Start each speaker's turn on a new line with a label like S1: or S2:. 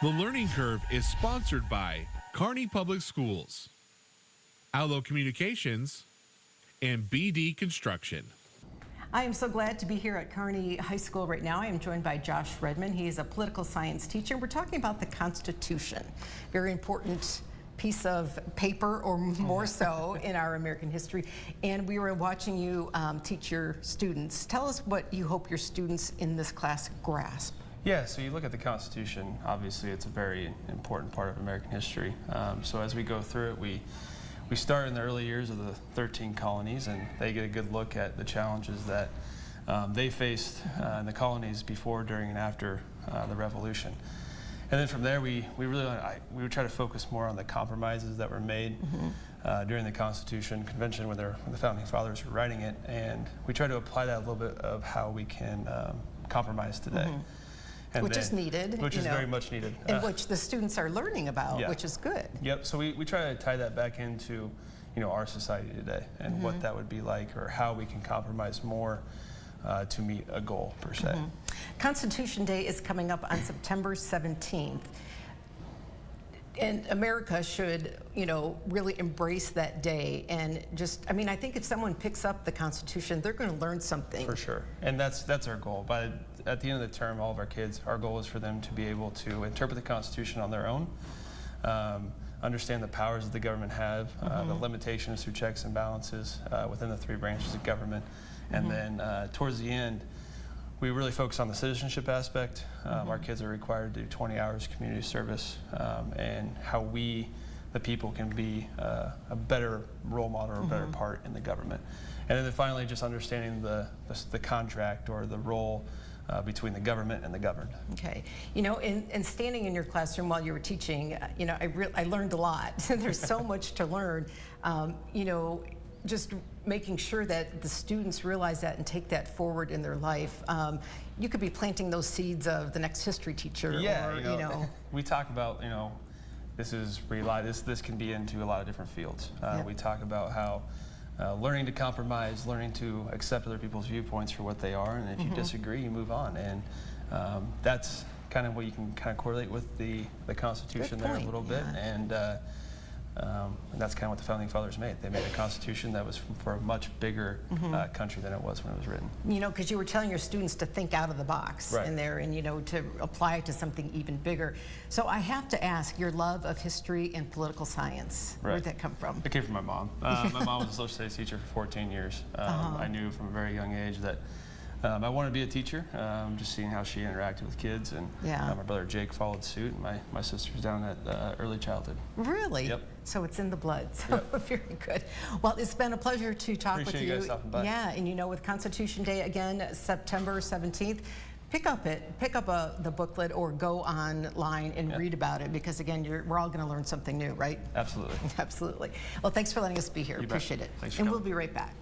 S1: The Learning Curve is sponsored by Kearney Public Schools, Allo Communications, and BD Construction.
S2: I am so glad to be here at Kearney High School right now. I am joined by Josh Redman. He is a political science teacher. We're talking about the Constitution, very important piece of paper, or more so, in our American history. And we were watching you teach your students. Tell us what you hope your students in this class grasp.
S3: Yeah, so you look at the Constitution, obviously it's a very important part of American history. So as we go through it, we start in the early years of the 13 colonies, and they get a good look at the challenges that they faced in the colonies before, during, and after the Revolution. And then from there, we would try to focus more on the compromises that were made during the Constitution Convention when the Founding Fathers were writing it, and we try to apply that a little bit of how we can compromise today. And
S2: which is needed.
S3: Which is very much needed.
S2: And which the students are learning about,
S3: yeah.
S2: which is good.
S3: Yep, so we try to tie that back into our society today and what that would be like, or how we can compromise more to meet a goal, per se.
S2: Constitution Day is coming up on September 17th. And America should, really embrace that day and just, I think if someone picks up the Constitution, they're going to learn something.
S3: For sure, and that's our goal. At the end of the term, all of our kids, our goal is for them to be able to interpret the Constitution on their own, understand the powers that the government have, the limitations through checks and balances within the three branches of government, and then towards the end, we really focus on the citizenship aspect. Our kids are required to do 20 hours community service, and how we, the people, can be a better role model or a better part in the government. And then finally, just understanding the contract or the role between the government and the governed.
S2: Okay. And standing in your classroom while you were teaching, I learned a lot. There's so much to learn. Just making sure that the students realize that and take that forward in their life. You could be planting those seeds of the next history teacher.
S3: Yeah, we talk about, this can be into a lot of different fields. We talk about how learning to compromise, learning to accept other people's viewpoints for what they are, and if you disagree, you move on. And that's kind of what you can correlate with the Constitution there a little bit. And that's kind of what the Founding Fathers made. They made a Constitution that was for a much bigger country than it was when it was written.
S2: Because you were telling your students to think out of the box in there and, to apply it to something even bigger. So I have to ask, your love of history and political science, where did that come from?
S3: It came from my mom. My mom was a social studies teacher for 14 years. I knew from a very young age that I wanted to be a teacher, just seeing how she interacted with kids, and my brother Jake followed suit, and my sister's down at early childhood.
S2: Really?
S3: Yep.
S2: So it's in the blood. So very good. Well, it's been a pleasure to talk with you.
S3: Appreciate you guys stopping by.
S2: Yeah, and with Constitution Day again, September 17th, pick up the booklet or go online and read about it, because again, we're all going to learn something new, right?
S3: Absolutely.
S2: Absolutely. Well, thanks for letting us be here. Appreciate it.
S3: Thanks for
S2: and
S3: coming.
S2: We'll be right back.